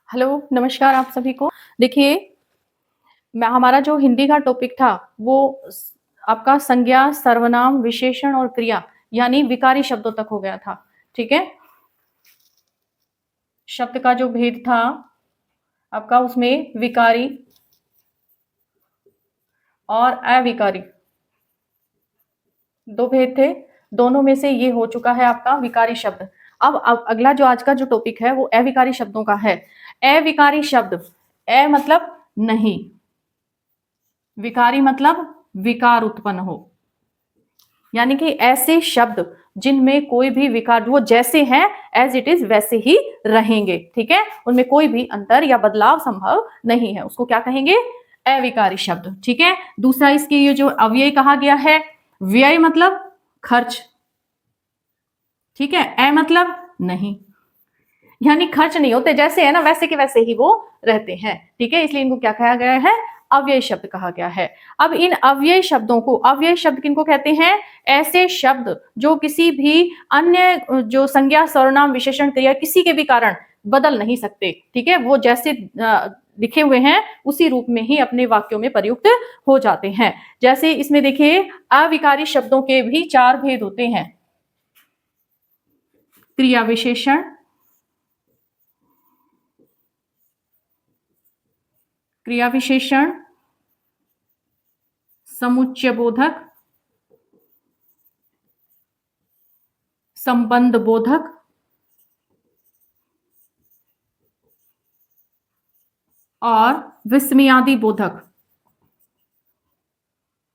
Hello, नमस्कार आप सभी को। देखिए, मैं हमारा जो हिंदी का टॉपिक था, वो आपका संज्ञा, सर्वनाम, विशेषण और क्रिया यानी विकारी शब्दों तक हो गया था। ठीक है? शब्द का जो भेद था आपका उसमें विकारी और अविकारी 2 भेद थे। दोनों में से ये हो चुका है आपका विकारी शब्द। अब अगला जो आज का जो टॉपिक है वो अविकारी शब्दों का है। अविकारी शब्द, मतलब नहीं, विकारी मतलब विकार उत्पन्न हो, यानी कि ऐसे शब्द जिनमें कोई भी विकार, वो जैसे हैं एज इट इज वैसे ही रहेंगे। ठीक है, उनमें कोई भी अंतर या बदलाव संभव नहीं है, उसको क्या कहेंगे? अविकारी शब्द। ठीक है, दूसरा इसकी ये जो अव्यय कहा गया है, व्यय मतलब खर्च। ठीक है, मतलब नहीं, यानी खर्च नहीं होते, जैसे है ना वैसे के वैसे ही वो रहते हैं। ठीक है, इसलिए इनको क्या कहा गया है? अव्यय शब्द कहा गया है। अब इन अव्यय शब्दों को, अव्यय शब्द किनको कहते हैं? ऐसे शब्द जो किसी भी अन्य जो संज्ञा, सर्वनाम, विशेषण, क्रिया किसी के भी कारण बदल नहीं सकते। ठीक है, वो जैसे लिखे हुए हैं उसी रूप में ही अपने वाक्यों में प्रयुक्त हो जाते हैं। जैसे इसमें देखिए, अविकारी शब्दों के भी 4 भेद होते हैं। क्रिया विशेषण, क्रिया विशेषण, समुच्चय बोधक, संबंध बोधक और विस्मयादि बोधक।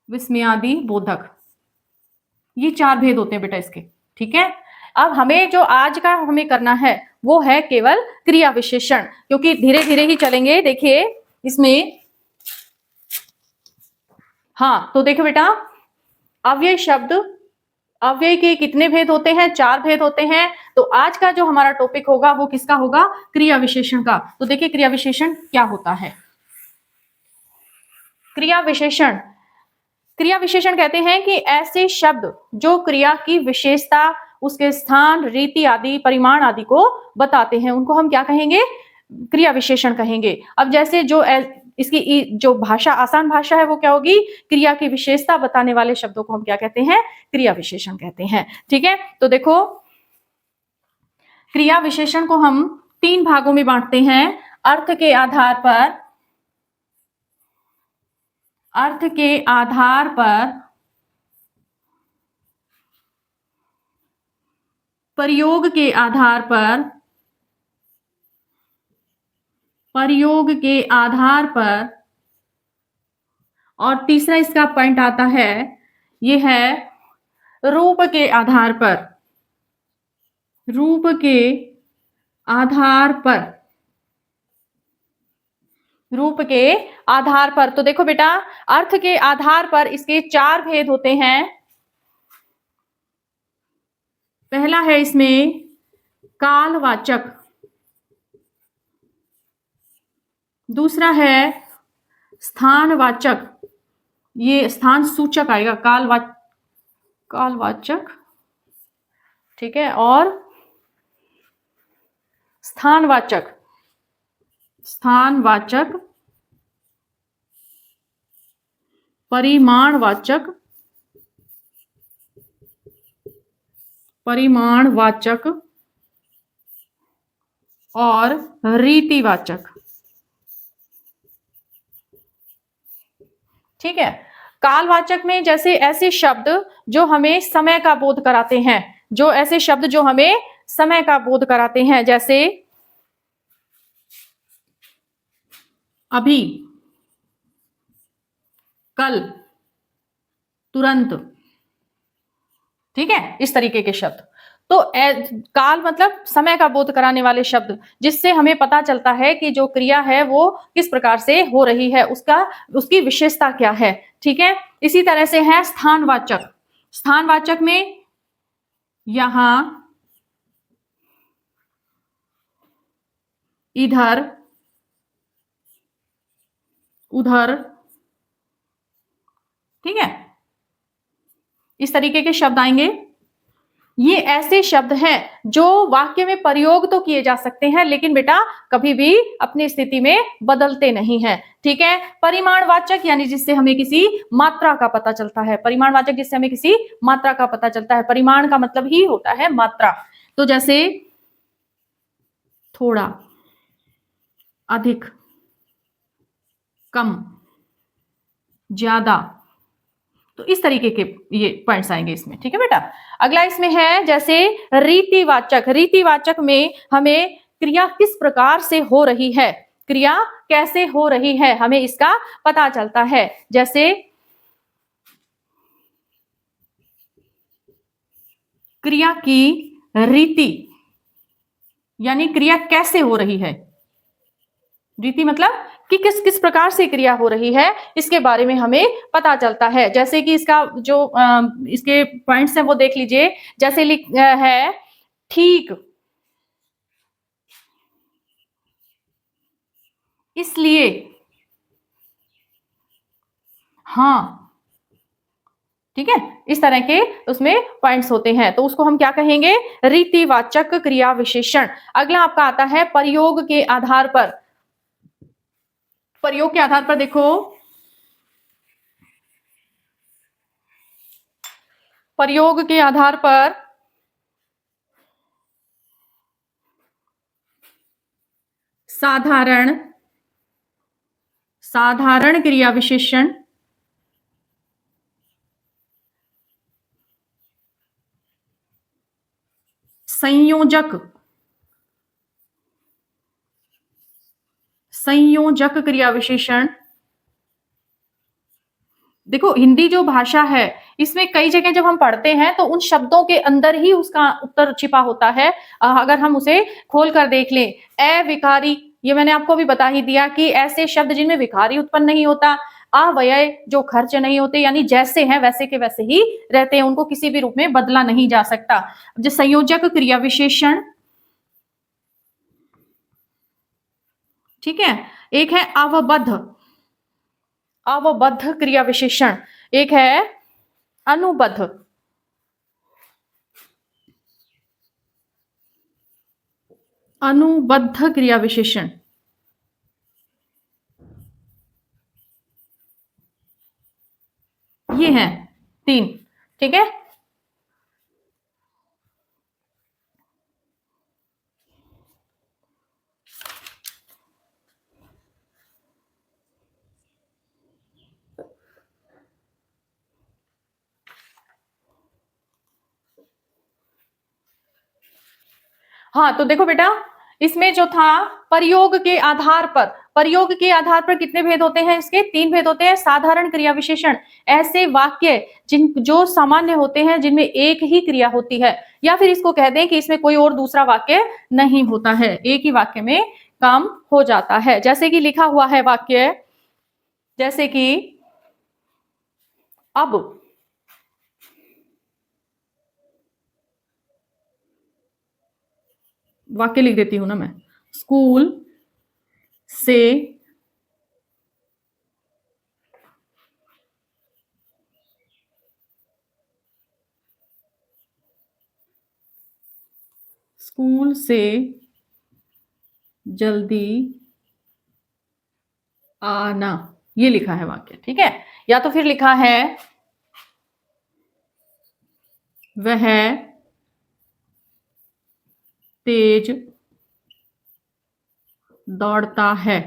विस्मयादि बोधक, ये 4 भेद होते हैं बेटा इसके। ठीक है, अब हमें जो आज का हमें करना है वो है केवल क्रिया विशेषण, क्योंकि धीरे धीरे ही चलेंगे। देखिए इसमें, हाँ तो देखो बेटा, अव्यय शब्द, अव्यय के कितने भेद होते हैं? 4 भेद होते हैं। तो आज का जो हमारा टॉपिक होगा वो किसका होगा? क्रिया विशेषण का। तो देखिए क्रिया विशेषण क्या होता है। क्रिया विशेषण, क्रिया विशेषण कहते हैं कि ऐसे शब्द जो क्रिया की विशेषता, उसके स्थान, रीति आदि, परिमाण आदि को बताते हैं, उनको हम क्या कहेंगे? क्रिया विशेषण कहेंगे। अब जैसे जो इसकी जो भाषा, आसान भाषा है वो क्या होगी? क्रिया की विशेषता बताने वाले शब्दों को हम क्या कहते हैं? क्रिया विशेषण कहते हैं। ठीक है, तो देखो क्रिया विशेषण को हम 3 भागों में बांटते हैं। अर्थ के आधार पर, अर्थ के आधार पर, प्रयोग के आधार पर, प्रयोग के आधार पर, और तीसरा इसका पॉइंट आता है, ये है रूप के आधार पर। रूप के आधार पर, रूप के आधार पर। तो देखो बेटा, अर्थ के आधार पर इसके 4 भेद होते हैं। पहला है इसमें कालवाचक, दूसरा है स्थानवाचक, ये स्थान सूचक आएगा, कालवाचक। ठीक है, और स्थानवाचक, स्थानवाचक, परिमाणवाचक, परिमाणवाचक और रीतिवाचक। ठीक है, कालवाचक में जैसे ऐसे शब्द जो हमें समय का बोध कराते हैं, जो ऐसे शब्द जो हमें समय का बोध कराते हैं, जैसे अभी, कल, तुरंत। ठीक है, इस तरीके के शब्द। तो काल मतलब समय का बोध कराने वाले शब्द, जिससे हमें पता चलता है कि जो क्रिया है वो किस प्रकार से हो रही है, उसका, उसकी विशेषता क्या है। ठीक है, इसी तरह से है स्थानवाचक। स्थानवाचक में यहां, इधर, उधर। ठीक है, इस तरीके के शब्द आएंगे। ये ऐसे शब्द हैं जो वाक्य में प्रयोग तो किए जा सकते हैं, लेकिन बेटा कभी भी अपनी स्थिति में बदलते नहीं हैं। ठीक है। परिमाणवाचक यानी जिससे हमें किसी मात्रा का पता चलता है। परिमाणवाचक जिससे हमें किसी मात्रा का पता चलता है। परिमाण का मतलब ही होता है मात्रा। तो जैसे थोड़ा, अधिक, कम, ज्यादा, तो इस तरीके के ये पॉइंट्स आएंगे इसमें। ठीक है बेटा। अगला इसमें है जैसे रीतिवाचक। रीतिवाचक में हमें क्रिया किस प्रकार से हो रही है, क्रिया कैसे हो रही है, हमें इसका पता चलता है। जैसे क्रिया की रीति यानी क्रिया कैसे हो रही है। रीति मतलब कि किस किस प्रकार से क्रिया हो रही है, इसके बारे में हमें पता चलता है। जैसे कि इसका जो इसके पॉइंट्स हैं वो देख लीजिए। जैसे है ठीक, इसलिए, हाँ। ठीक है। इस तरह के उसमें पॉइंट्स होते हैं, तो उसको हम क्या कहेंगे, रीतिवाचक क्रिया विशेषण। अगला आपका आता है प्रयोग के आधार पर। प्रयोग के आधार पर देखो, प्रयोग के आधार पर साधारण, साधारण क्रिया विशेषण, संयोजक, संयोजक क्रिया विशेषण। देखो हिंदी जो भाषा है इसमें कई जगह जब हम पढ़ते हैं तो उन शब्दों के अंदर ही उसका उत्तर छिपा होता है। अगर हम उसे खोल कर देख लें, अविकारी, ये मैंने आपको भी बता ही दिया कि ऐसे शब्द जिनमें विकारी उत्पन्न नहीं होता, अव्यय जो खर्च नहीं होते, यानी जैसे हैं वैसे के वैसे ही रहते हैं, उनको किसी भी रूप में बदला नहीं जा सकता। जो संयोजक क्रिया विशेषण, ठीक है। एक है अवबद्ध, अवबद्ध क्रिया विशेषण। एक है अनुबद्ध, अनुबद्ध क्रिया विशेषण। ये हैं 3। ठीक है। हाँ तो देखो बेटा, इसमें जो था प्रयोग के आधार पर, प्रयोग के आधार पर कितने भेद होते हैं, इसके 3 भेद होते हैं। साधारण क्रिया विशेषण, ऐसे वाक्य जिन जो सामान्य होते हैं, जिनमें एक ही क्रिया होती है, या फिर इसको कह दें कि इसमें कोई और दूसरा वाक्य नहीं होता है, एक ही वाक्य में काम हो जाता है। जैसे कि लिखा हुआ है वाक्य, जैसे कि अब, वाक्य लिख देती हूं ना मैं, स्कूल से स्कूल से जल्दी आना, ये लिखा है वाक्य। ठीक है। या तो फिर लिखा है वह तेज दौड़ता है।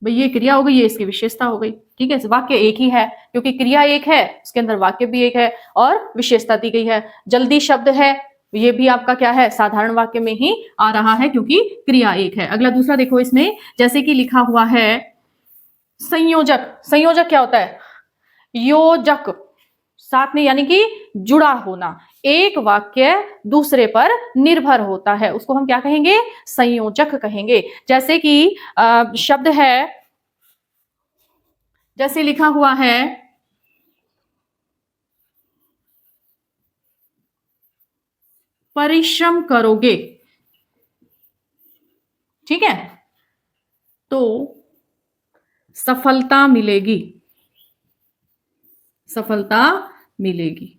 भाई ये क्रिया हो गई, ये इसकी विशेषता हो गई। ठीक है। वाक्य एक ही है क्योंकि क्रिया एक है, उसके अंदर वाक्य भी एक है और विशेषता दी गई है। जल्दी शब्द है, ये भी आपका क्या है, साधारण वाक्य में ही आ रहा है क्योंकि क्रिया एक है। अगला दूसरा देखो इसमें, जैसे कि लिखा हुआ है संयोजक। संयोजक क्या होता है, योजक, साथ में यानी कि जुड़ा होना, एक वाक्य दूसरे पर निर्भर होता है, उसको हम क्या कहेंगे, संयोजक कहेंगे। जैसे कि शब्द है, जैसे लिखा हुआ है परिश्रम करोगे, ठीक है, तो सफलता मिलेगी, सफलता मिलेगी।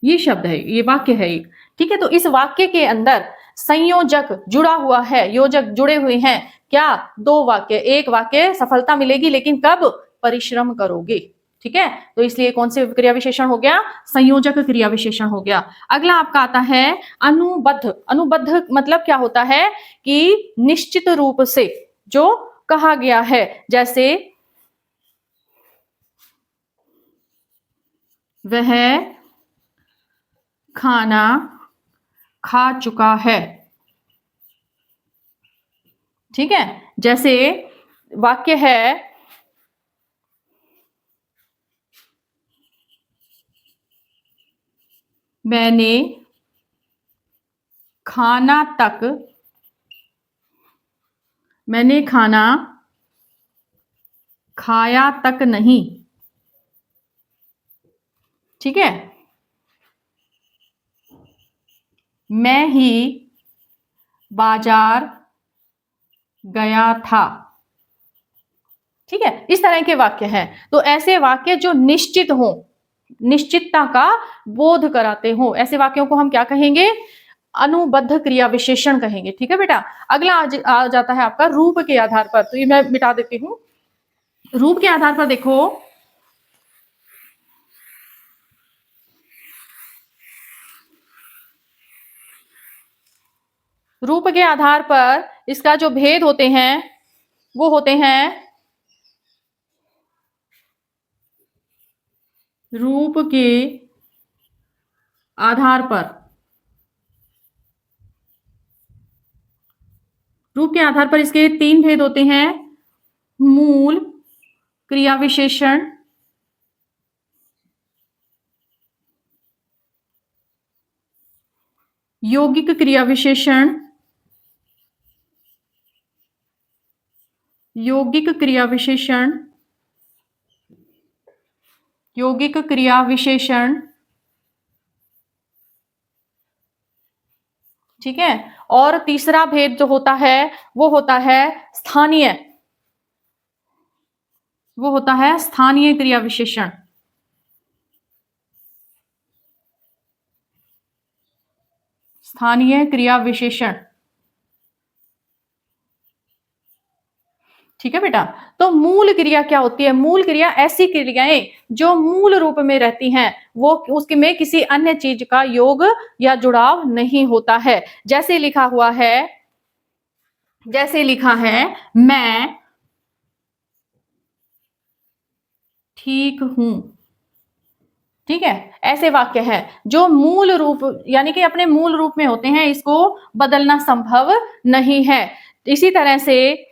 ये शब्द है, ये वाक्य है एक। ठीक है, तो इस वाक्य के अंदर संयोजक जुड़ा हुआ है, योजक जुड़े हुए हैं। क्या? दो वाक्य। एक वाक्य सफलता मिलेगी लेकिन कब? परिश्रम करोगे। ठीक है, तो इसलिए कौन से क्रिया विशेषण हो गया? संयोजक क्रिया विशेषण हो गया। अगला आपका आता है अनुबद्ध। अनुबद्ध मतलब क्या होता है कि निश्चित रूप से जो कहा गया है, जैसे वह खाना खा चुका है। ठीक है, जैसे वाक्य है मैंने खाना तक मैंने खाना खाया तक नहीं। ठीक है, मैं ही बाजार गया था। ठीक है, इस तरह के वाक्य हैं। तो ऐसे वाक्य जो निश्चित हो, निश्चितता का बोध कराते हो, ऐसे वाक्यों को हम क्या कहेंगे? अनुबद्ध क्रिया विशेषण कहेंगे। ठीक है बेटा, अगला आ जाता है आपका रूप के आधार पर। तो ये मैं मिटा देती हूं। रूप के आधार पर देखो, रूप के आधार पर इसका जो भेद होते हैं वो होते हैं रूप के आधार पर। रूप के आधार पर इसके तीन भेद होते हैं: मूल, क्रिया विशेषण, यौगिक क्रिया विशेषण, यौगिक क्रिया विशेषण, यौगिक क्रिया विशेषण। ठीक है, और तीसरा भेद जो होता है वो होता है स्थानीय, वो होता है स्थानीय क्रिया विशेषण। स्थानीय क्रिया विशेषण। ठीक है बेटा, तो मूल क्रिया क्या होती है? मूल क्रिया ऐसी क्रियाएं जो मूल रूप में रहती हैं, वो उसके में किसी अन्य चीज का योग या जुड़ाव नहीं होता है। जैसे लिखा हुआ है, जैसे लिखा है मैं ठीक हूं। ठीक है, ऐसे वाक्य है जो मूल रूप यानी कि अपने मूल रूप में होते हैं, इसको बदलना संभव नहीं है। इसी तरह से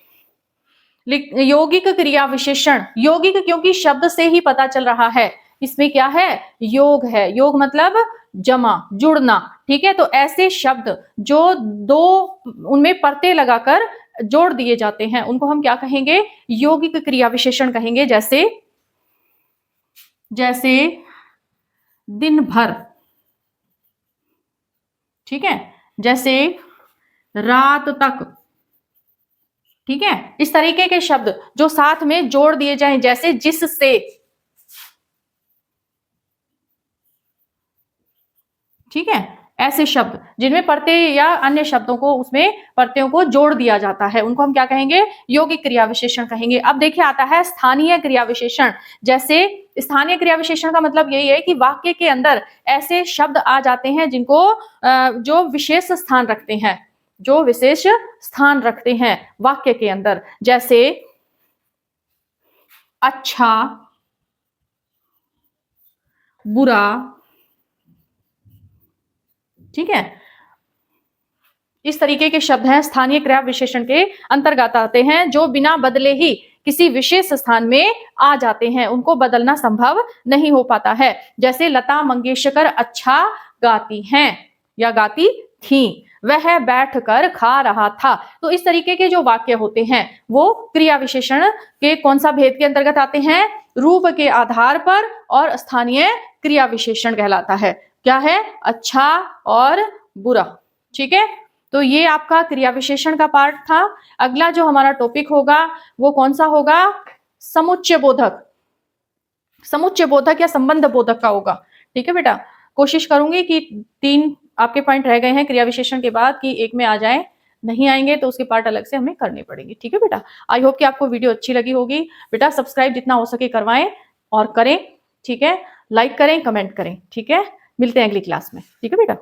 यौगिक क्रिया विशेषण, यौगिक क्योंकि शब्द से ही पता चल रहा है, इसमें क्या है? योग है। योग मतलब जमा, जुड़ना। ठीक है, तो ऐसे शब्द जो दो उनमें परतें लगाकर जोड़ दिए जाते हैं उनको हम क्या कहेंगे? यौगिक क्रिया विशेषण कहेंगे। जैसे जैसे दिन भर। ठीक है, जैसे रात तक। ठीक है, इस तरीके के शब्द जो साथ में जोड़ दिए जाएं, जैसे जिससे। ठीक है, ऐसे शब्द जिनमें परते या अन्य शब्दों को उसमें परतों को जोड़ दिया जाता है उनको हम क्या कहेंगे? यौगिक क्रिया विशेषण कहेंगे। अब देखिए आता है स्थानीय क्रिया विशेषण। जैसे स्थानीय क्रिया विशेषण का मतलब यही है कि वाक्य के अंदर ऐसे शब्द आ जाते हैं जिनको जो विशेष स्थान रखते हैं, जो विशेष स्थान रखते हैं वाक्य के अंदर। जैसे अच्छा, बुरा। ठीक है, इस तरीके के शब्द हैं स्थानीय क्रिया विशेषण के अंतर्गत आते हैं, जो बिना बदले ही किसी विशेष स्थान में आ जाते हैं, उनको बदलना संभव नहीं हो पाता है। जैसे लता मंगेशकर अच्छा गाती हैं या गाती थी, वह बैठकर खा रहा था। तो इस तरीके के जो वाक्य होते हैं वो क्रिया विशेषण के कौन सा भेद के अंतर्गत आते हैं? रूप के आधार पर, और स्थानीय क्रिया विशेषण कहलाता है। क्या है? अच्छा और बुरा। ठीक है, तो ये आपका क्रिया विशेषण का पार्ट था। अगला जो हमारा टॉपिक होगा वो कौन सा होगा? समुच्चय बोधक। समुच्चय बोधक या संबंध बोधक का होगा। ठीक है बेटा, कोशिश करूंगी कि 3 आपके पॉइंट रह गए हैं क्रिया विशेषण के बाद कि एक में आ जाए, नहीं आएंगे तो उसके पार्ट अलग से हमें करने पड़ेंगे। ठीक है बेटा, आई होप कि आपको वीडियो अच्छी लगी होगी। बेटा सब्सक्राइब जितना हो सके करवाएं और करें। ठीक है, लाइक करें, कमेंट करें। ठीक है, मिलते हैं अगली क्लास में। ठीक है बेटा।